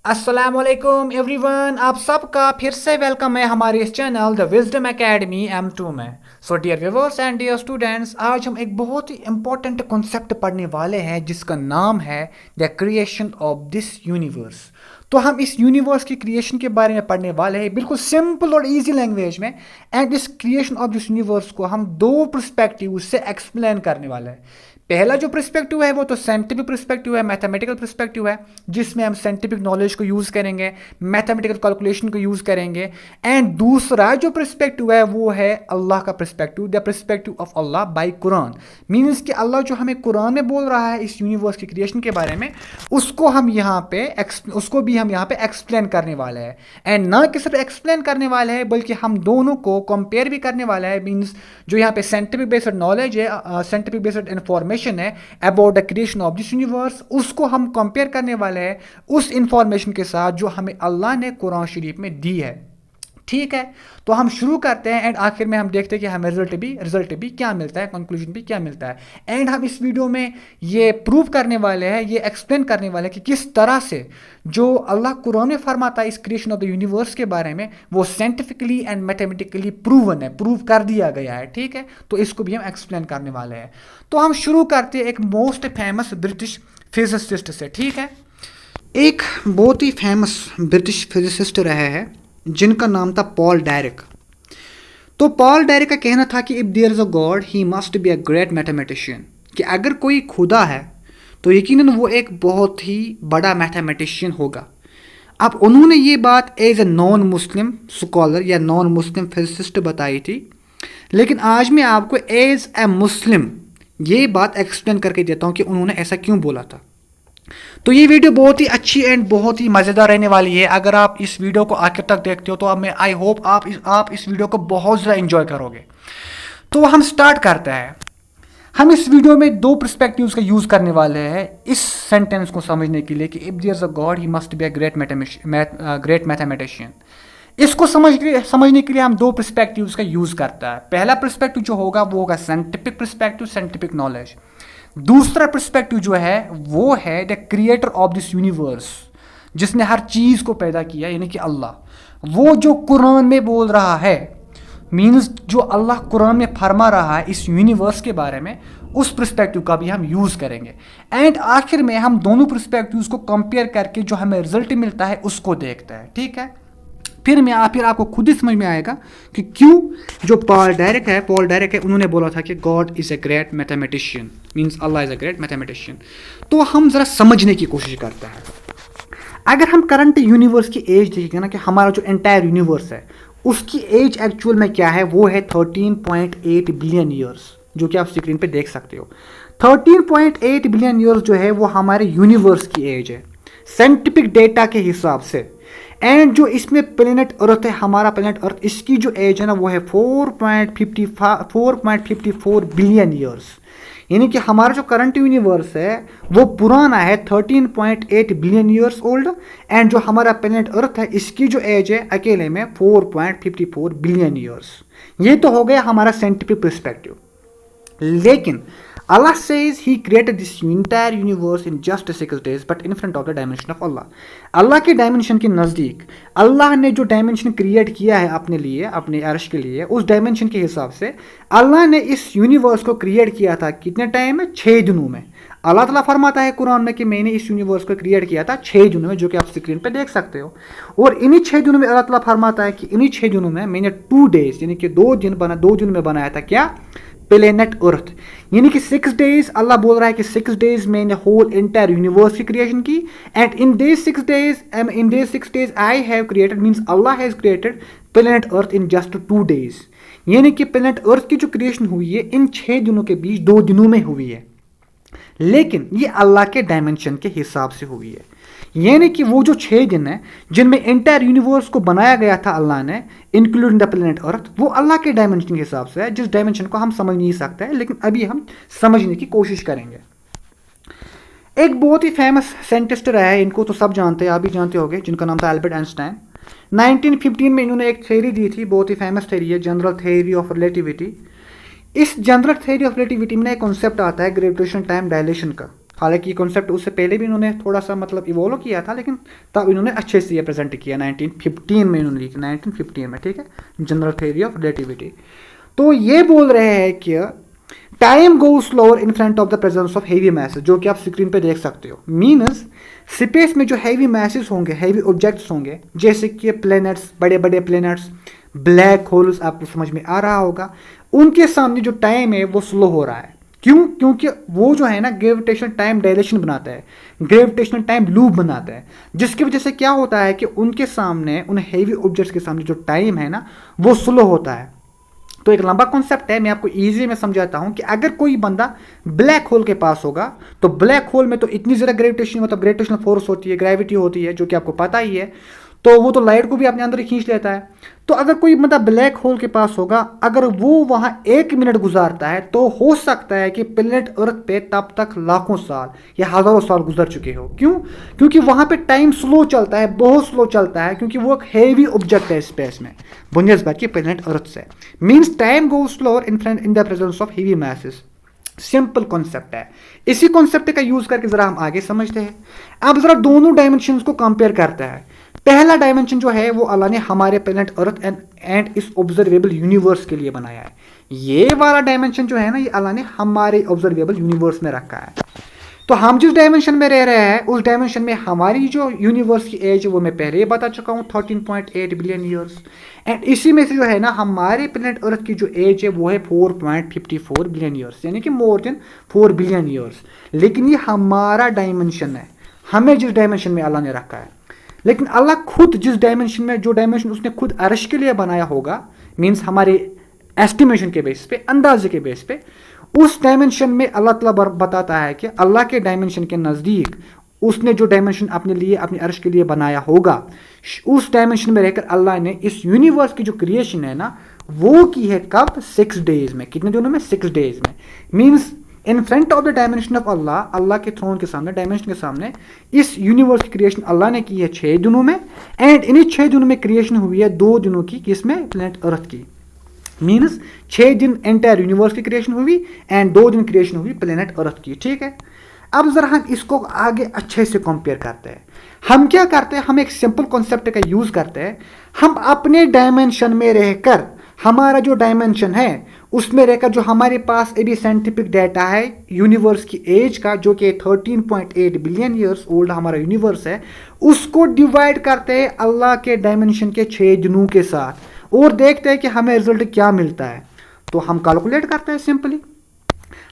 अस्सलामुअलैकुम एवरीवन, आप सबका फिर से वेलकम है हमारे इस channel the wisdom academy M2 में। So dear viewers and dear students, आज हम एक बहुत ही इंपॉर्टेंट कॉन्सेप्ट पढ़ने वाले हैं जिसका नाम है the creation of this universe. तो हम इस यूनिवर्स की क्रिएशन के बारे में पढ़ने वाले हैं बिल्कुल सिंपल और इजी लैंग्वेज में। एंड इस क्रिएशन ऑफ दिस यूनिवर्स को हम दो पर्सपेक्टिव से एक्सप्लेन करने वाले हैं। पहला जो पर्सपेक्टिव है वो तो साइंटिफिक पर्सपेक्टिव है, मैथमेटिकल पर्सपेक्टिव है, जिसमें हम साइंटिफिक नॉलेज को यूज़ करेंगे, मैथमेटिकल कैलकुलेशन को यूज़ करेंगे। एंड दूसरा जो पर्सपेक्टिव है वो है अल्लाह का perspective, the perspective of Allah by Quran. Means कि अल्लाह जो हमें कुरान में बोल रहा है इस यूनिवर्स की क्रिएशन के बारे में, उसको हम यहाँ पे एक्सप्लेन करने वाले हैं। एंड ना कि सिर्फ एक्सप्लेन करने वाले हैं बल्कि हम दोनों को कंपेयर भी करने वाले हैं। मीन्स जो यहाँ पे साइंटिफिक बेस्ड नॉलेज है, साइंटिफिक बेस्ड इंफॉर्मेशन है about the creation of this universe, उसको हम कंपेयर करने वाले हैं उस इंफॉर्मेशन के साथ जो हमें अल्लाह ने कुरान शरीफ में दी है। ठीक है, तो हम शुरू करते हैं एंड आखिर में हम देखते हैं कि हमें रिजल्ट भी क्या मिलता है, कंक्लूजन भी क्या मिलता है। एंड हम इस वीडियो में ये प्रूव करने वाले हैं, ये एक्सप्लेन करने वाले हैं कि किस तरह से जो अल्लाह कुरान में फरमाता है इस क्रिएशन ऑफ द यूनिवर्स के बारे में वो साइंटिफिकली एंड मैथमेटिकली प्रूवन है, प्रूव कर दिया गया है। ठीक है, तो इसको भी हम एक्सप्लेन करने वाले हैं। तो हम शुरू करते हैं एक मोस्ट फेमस ब्रिटिश फिजिसिस्ट से। ठीक है, एक बहुत ही फेमस ब्रिटिश फिजिसिस्ट रहे हैं जिनका नाम था पॉल डायरेक। तो पॉल डायरेक का कहना था कि if there is a god he must be a great mathematician, कि अगर कोई खुदा है तो यकीनन वो एक बहुत ही बड़ा मैथमेटिशियन होगा। अब उन्होंने ये बात as a non Muslim scholar या नॉन मुस्लिम फिजिसिस्ट बताई थी, लेकिन आज मैं आपको एज ए मुस्लिम ये बात एक्सप्लेन करके देता हूँ कि उन्होंने ऐसा क्यों बोला था। तो ये वीडियो बहुत ही अच्छी एंड बहुत ही मज़ेदार रहने वाली है। अगर आप इस वीडियो को आखिर तक देखते हो तो अब मैं आई होप आप इस वीडियो को बहुत ज़्यादा एंजॉय करोगे। तो हम स्टार्ट करते हैं। हम इस वीडियो में दो पर्सपेक्टिव्स का यूज़ करने वाले हैं इस सेंटेंस को समझने के लिए कि if there is a god he must be a great mathematician. इसको समझने के लिए हम दो पर्सपेक्टिव्स का यूज़ करता है। पहला पर्सपेक्टिव जो होगा वो होगा साइंटिफिक पर्सपेक्टिव, साइंटिफिक नॉलेज। दूसरा पर्सपेक्टिव जो है वो है the creator of this universe, जिसने हर चीज़ को पैदा किया, यानी कि अल्लाह। वो जो कुरान में बोल रहा है, मीन्स जो अल्लाह कुरान में फरमा रहा है इस यूनिवर्स के बारे में, उस पर्सपेक्टिव का भी हम यूज़ करेंगे। एंड आखिर में हम दोनों पर्सपेक्टिव्स को कंपेयर करके जो हमें रिजल्ट मिलता है उसको देखते हैं। ठीक है, फिर आपको खुद ही समझ में आएगा कि क्यों जो पॉल डायरेक है उन्होंने बोला था कि God is a great mathematician, means Allah is a great mathematician. तो हम ज़रा समझने की कोशिश करते हैं। अगर हम करंट यूनिवर्स की एज देखेंगे ना, कि हमारा जो एंटायर यूनिवर्स है उसकी एज एक्चुअल में क्या है, वो है 13.8 बिलियन ईयर्स, जो कि आप स्क्रीन पे देख सकते हो। 13.8 बिलियन ईयर्स जो है वो हमारे यूनिवर्स की एज है साइंटिफिक डेटा के हिसाब से। एंड जो इसमें प्लेनेट अर्थ है, हमारा प्लेनेट अर्थ, इसकी जो एज है ना वो है 4.54 बिलियन ईयर्स। यानी कि हमारा जो करंट यूनिवर्स है वो पुराना है 13.8 बिलियन ईयर्स ओल्ड। एंड जो हमारा प्लेनेट अर्थ है इसकी जो एज है अकेले में 4.54 बिलियन ईयर्स। ये तो हो गया हमारा साइंटिफिक पर्सपेक्टिव। लेकिन Allah says He created this entire universe in just 6 days, but in front of the dimension of Allah. अल्लाह के डायमेंशन के नज़दीक अल्लाह ने जो डायमेंशन क्रिएट किया है अपने लिए, अपने अर्श के लिए, उस डायमेंशन के हिसाब से अल्लाह ने इस यूनिवर्स को क्रिएट किया था कितने टाइम में, 6 दिनों में। अल्लाह ताला फरमाता है कुरान में कि मैंने इस यूनिवर्स को क्रिएट किया था 6 दिनों में, जो कि आप स्क्रीन पे देख सकते हो। और इन्हीं 6 दिनों में अल्लाह ताला फरमाता है कि इन्हीं 6 दिनों में मैंने 2 डेज यानी कि 2 दिन में बनाया था क्या, प्लेनेट अर्थ। यानी कि 6 डेज अल्लाह बोल रहा है कि 6 डेज मैंने होल एंटायर यूनिवर्स की क्रिएशन की। And in days 6 days I have created, means Allah has created planet earth in just 2 days. यानी कि प्लेनेट अर्थ की जो क्रिएशन हुई है इन 6 दिनों के बीच 2 दिनों में हुई है, लेकिन ये अल्लाह के डायमेंशन के हिसाब से हुई है। यानी कि वो जो 6 दिन है जिनमें एंटायर यूनिवर्स को बनाया गया था अल्लाह ने, इंक्लूडिंग द प्लेनेट अर्थ, वो अल्लाह के डायमेंशन के हिसाब से है, जिस डायमेंशन को हम समझ नहीं सकते हैं, लेकिन अभी हम समझने की कोशिश करेंगे। एक बहुत ही फेमस साइंटिस्ट रहा है, इनको तो सब जानते हैं, आप भी जानते होंगे, जिनका नाम था एल्बर्ट आइंस्टाइन। 1915 में इन्होंने एक थ्योरी दी थी, बहुत ही फेमस थ्योरी है, जनरल थ्योरी ऑफ रिलेटिविटी। इस जनरल थ्योरी ऑफ रिलेटिविटी में एक कॉन्सेप्ट आता है ग्रेविटेशन टाइम डायलेशन का। हालांकि ये कॉन्सेप्ट उससे पहले भी इन्होंने थोड़ा सा मतलब इवॉल्व किया था, लेकिन तब इन्होंने अच्छे से ये प्रेजेंट किया 1915 में इन्होंने लिखी, 1915 में, ठीक है, जनरल थ्योरी ऑफ रिलेटिविटी। तो ये बोल रहे हैं कि time go slower in front of the presence of heavy message, जो कि आप स्क्रीन पे देख सकते हो। मीनस स्पेस में जो हैवी मैसेज होंगे, हैवी ऑब्जेक्ट्स होंगे, जैसे कि प्लैनेट्स, बड़े बड़े प्लैनेट्स, ब्लैक होल्स, आपको समझ में आ रहा होगा, उनके सामने जो टाइम है वो स्लो हो रहा है। क्यों? क्योंकि वो जो है ना ग्रेविटेशनल टाइम डायलेशन बनाता है, ग्रेविटेशनल टाइम लूप बनाता है, जिसकी वजह से क्या होता है कि उनके सामने, उन हैवी ऑब्जेक्ट्स के सामने जो टाइम है ना वो स्लो होता है। तो एक लंबा कॉन्सेप्ट है, मैं आपको इजी में समझाता हूं कि अगर कोई बंदा ब्लैक होल के पास होगा तो ब्लैक होल में तो इतनी ज़्यादा ग्रेविटेशन, मतलब ग्रेविटेशनल फोर्स होती है, ग्रेविटी होती है, जो कि आपको पता ही है, तो वो तो लाइट को भी अपने अंदर ही खींच लेता है। तो अगर कोई बंदा ब्लैक होल के पास होगा, अगर वो वहां 1 मिनट गुजारता है तो हो सकता है कि प्लेनेट अर्थ पे तब तक लाखों साल या हजारों साल गुजर चुके हो। क्यों? क्योंकि वहां पे टाइम स्लो चलता है, बहुत स्लो चलता है, क्योंकि वो एक हैवी ऑब्जेक्ट है स्पेस में बनस्बत की प्लेनेट अर्थ से। Means time go slower in the presence of heavy message. Simple concept है। इसी कॉन्सेप्ट का यूज करके जरा हम आगे समझते हैं। अब जरा दोनों डायमेंशन को कंपेयर करते हैं। पहला डायमेंशन जो है वो अल्लाह ने हमारे प्लेनेट अर्थ एंड इस ऑब्जर्वेबल यूनिवर्स के लिए बनाया है। ये वाला डायमेंशन जो है ना, ये अल्लाह ने हमारे ऑब्जर्वेबल यूनिवर्स में रखा है। तो हम जिस डायमेंशन में रह रहे हैं, उस डायमेंशन में हमारी जो यूनिवर्स की एज है वो मैं पहले ही बता चुका हूँ, 13.8 बिलियन ईयर्स। एंड इसी में से जो है ना हमारे प्लेनेट अर्थ की जो एज है वो है 4.54 बिलियन ईयर्स, यानी कि मोर देन 4 बिलियन ईयर्स। लेकिन ये हमारा डायमेंशन है, हमें जिस डायमेंशन में अल्लाह ने रखा है। लेकिन अल्लाह खुद जिस डायमेंशन में, जो डायमेंशन उसने खुद अर्श के लिए बनाया होगा, मीन्स हमारे एस्टिमेशन के बेस पे, अंदाजे के बेस पे, उस डायमेंशन में अल्लाह ताला बताता है कि अल्लाह के डायमेंशन के नज़दीक उसने जो डायमेंशन अपने लिए, अपने अर्श के लिए बनाया होगा, उस डायमेंशन में रहकर अल्लाह ने इस यूनिवर्स की जो क्रिएशन है ना वो की है कब? 6 डेज में। कितने दिनों में? 6 डेज में। Means in front of the dimension of Allah, Allah के थ्रोन के सामने, डायमेंशन के सामने, इस यूनिवर्स की क्रिएशन अल्लाह ने की है 6 दिनों में। एंड इन्हीं 6 दिनों में क्रिएशन हुई है 2 दिनों की, किसमें? प्लेनेट अर्थ की। मीन्स 6 दिन एंटायर यूनिवर्स की क्रिएशन हुई एंड 2 दिन क्रिएशन हुई प्लेनेट अर्थ की, ठीक है। अब जरा हम इसको आगे अच्छे से कंपेयर करते हैं। हम क्या करते हैं? हम एक सिंपल कॉन्सेप्ट का यूज करते हैं। हम अपने डायमेंशन में रहकर, हमारा जो डायमेंशन है उसमें रहकर, जो हमारे पास अभी साइंटिफिक डाटा है यूनिवर्स की एज का, जो कि 13.8 बिलियन ईयर्स ओल्ड हमारा यूनिवर्स है, उसको डिवाइड करते हैं अल्लाह के डायमेंशन के 6 दिनों के साथ और देखते हैं कि हमें रिजल्ट क्या मिलता है। तो हम कैलकुलेट करते हैं सिंपली।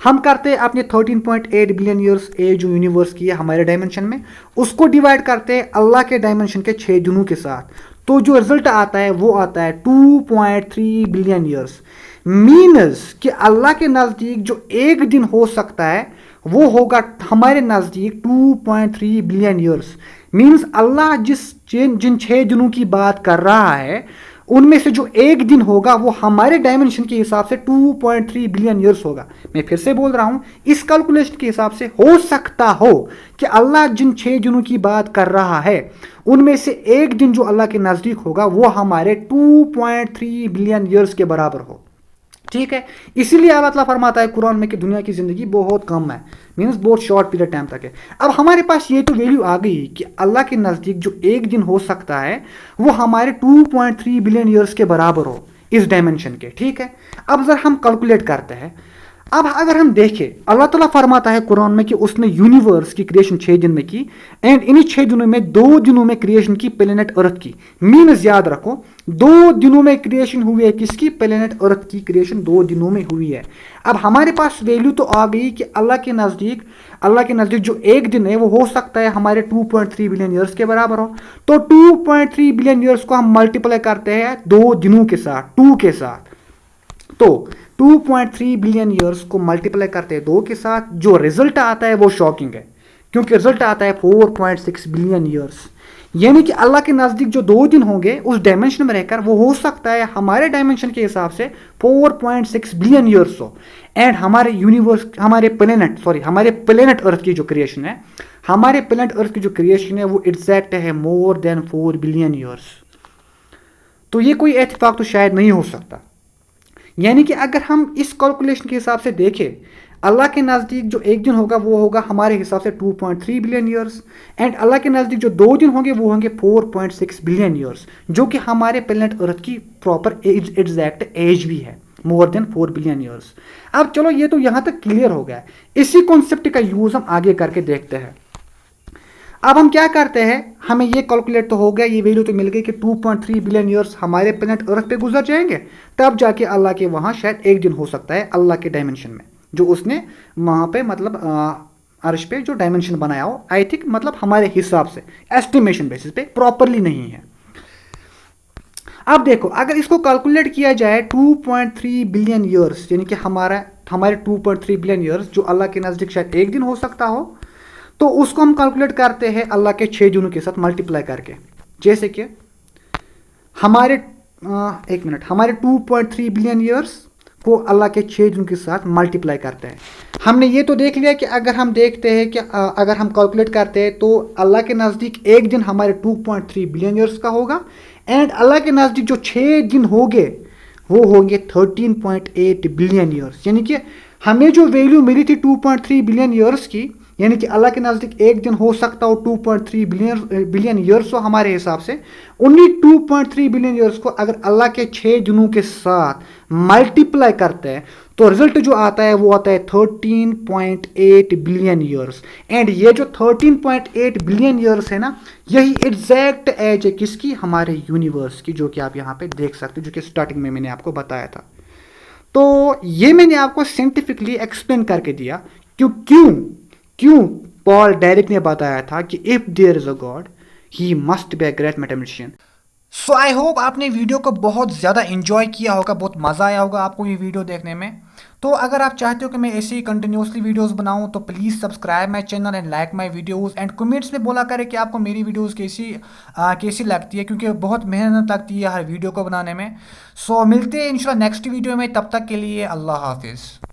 हम करते हैं अपने 13.8 बिलियन ईयर्स एज जो यूनिवर्स की है हमारे डायमेंशन में, उसको डिवाइड करते हैं अल्लाह के डायमेंशन के 6 दिनों के साथ। तो जो रिजल्ट आता है वो आता है 2.3 बिलियन ईयर्स। मीनस कि अल्लाह के नज़दीक जो एक दिन हो सकता है वो होगा हमारे नज़दीक 2.3 बिलियन ईयर्स। मीन्स अल्लाह जिन 6 दिनों की बात कर रहा है उनमें से जो एक दिन होगा वो हमारे डायमेंशन के हिसाब से 2.3 बिलियन ईयर्स होगा। मैं फिर से बोल रहा हूं, इस कैलकुलेशन के हिसाब से हो सकता हो कि अल्लाह जिन 6 दिनों की बात कर रहा है उनमें से एक दिन जो अल्लाह के नज़दीक होगा वो हमारे 2.3 बिलियन ईयर्स के बराबर हो, ठीक है। इसीलिए अल्लाह ताला फरमाता है कुरान में कि दुनिया की जिंदगी बहुत कम है, मीन्स बहुत शॉर्ट पीरियड टाइम तक है। अब हमारे पास ये तो वैल्यू आ गई कि अल्लाह के नज़दीक जो एक दिन हो सकता है वो हमारे 2.3 बिलियन ईयर्स के बराबर हो इस डायमेंशन के, ठीक है। अब जरा हम कैलकुलेट करते हैं। अब अगर हम देखें, अल्लाह ताला फरमाता है कुरान में कि उसने यूनिवर्स की क्रिएशन 6 दिन में की एंड इन्हीं 6 दिनों में 2 दिनों में क्रिएशन की प्लेनेट अर्थ की। मीन्स याद रखो 2 दिनों में क्रिएशन हुई है किसकी? प्लेनेट अर्थ की क्रिएशन 2 दिनों में हुई है। अब हमारे पास वैल्यू तो आ गई कि अल्लाह के नज़दीक जो एक दिन है वो हो सकता है हमारे 2.3 बिलियन ईयर्स के बराबर हो। तो 2.3 बिलियन ईयर्स को हम मल्टीप्लाई करते हैं 2 दिनों के साथ, 2 के साथ। तो 2.3 बिलियन ईयर्स को मल्टीप्लाई करते हैं 2 के साथ, जो रिजल्ट आता है वो शॉकिंग है, क्योंकि रिजल्ट आता है 4.6 बिलियन ईयर्स। यानी कि अल्लाह के नज़दीक जो 2 दिन होंगे उस डायमेंशन में रहकर वो हो सकता है हमारे डायमेंशन के हिसाब से 4.6 बिलियन ईयर्स हो। एंड हमारे यूनिवर्स, हमारे प्लेनेट अर्थ की जो क्रिएशन है, हमारे प्लेनेट अर्थ की जो क्रिएशन है वो एग्जैक्ट है मोर देन 4 बिलियन ईयर्स। तो ये कोई इत्तेफाक तो शायद नहीं हो सकता। यानी कि अगर हम इस कैलकुलेशन के हिसाब से देखें, अल्लाह के नज़दीक जो एक दिन होगा वो होगा हमारे हिसाब से 2.3 बिलियन ईयर्स, एंड अल्लाह के नज़दीक जो 2 दिन होंगे वो होंगे 4.6 बिलियन ईयर्स, जो कि हमारे प्लेनेट अर्थ की प्रॉपर एग्जैक्ट एज भी है, मोर देन 4 बिलियन ईयर्स। अब चलो ये तो यहाँ तक क्लियर हो गया। इसी कॉन्सेप्ट का यूज़ हम आगे करके देखते हैं। अब हम क्या करते हैं, हमें ये कैलकुलेट तो हो गया, ये वैल्यू तो मिल गई कि 2.3 बिलियन ईयर्स हमारे प्लेनेट अर्थ पे गुजर जाएंगे, तब जाके अल्लाह के वहाँ शायद एक दिन हो सकता है अल्लाह के डायमेंशन में, जो उसने वहाँ पे मतलब अर्श पे जो डायमेंशन बनाया हो। आई थिंक मतलब हमारे हिसाब से एस्टिमेशन बेसिस पे प्रॉपरली नहीं है। अब देखो अगर इसको कैलकुलेट किया जाए 2.3 बिलियन ईयर्स, यानी कि हमारे 2.3 बिलियन ईयर्स जो अल्लाह के नज़दीक शायद एक दिन हो सकता हो, तो उसको हम कैलकुलेट करते हैं अल्लाह के 6 दिनों के साथ मल्टीप्लाई करके। जैसे कि हमारे हमारे 2.3 बिलियन ईयर्स को अल्लाह के 6 दिनों के साथ मल्टीप्लाई करते हैं। हमने ये तो देख लिया कि अगर हम देखते हैं कि अगर हम कैलकुलेट करते हैं तो अल्लाह के नज़दीक एक दिन हमारे 2.3 बिलियन ईयर्स का होगा, एंड अल्लाह के नज़दीक जो 6 दिन होंगे वो होंगे 13.8 बिलियन ईयर्स। यानी कि हमें जो वैल्यू मिली थी 2.3 बिलियन ईयर्स की, यानी कि अल्लाह के नज़दीक एक दिन हो सकता हो 2.3 बिलियन ईयर्स हो हमारे हिसाब से, उन्हीं 2.3 बिलियन ईयर्स को अगर अल्लाह के 6 दिनों के साथ मल्टीप्लाई करते हैं तो रिजल्ट जो आता है वो आता है 13.8 बिलियन ईयर्स। एंड ये जो 13.8 बिलियन ईयर्स है ना, यही एग्जैक्ट एज है किसकी, हमारे यूनिवर्स की, जो कि आप यहाँ पे देख सकते हो, जो कि स्टार्टिंग में मैंने आपको बताया था। तो ये मैंने आपको साइंटिफिकली एक्सप्लेन करके दिया क्यों पॉल डायरेक्ट ने बताया था कि if there is a god he must be a great mathematician. So I hope आपने वीडियो को बहुत ज़्यादा इंजॉय किया होगा, बहुत मज़ा आया होगा आपको ये वीडियो देखने में। तो अगर आप चाहते हो कि मैं ऐसे ही कंटिन्यूसली वीडियोस बनाऊं तो please subscribe my channel and like my videos, and comments में बोला करें कि आपको मेरी वीडियोस कैसी लगती है, क्योंकि बहुत मेहनत लगती है हर वीडियो को बनाने में। सो मिलते हैं इंशाल्लाह नेक्स्ट वीडियो में, तब तक के लिए अल्लाह हाफिज़।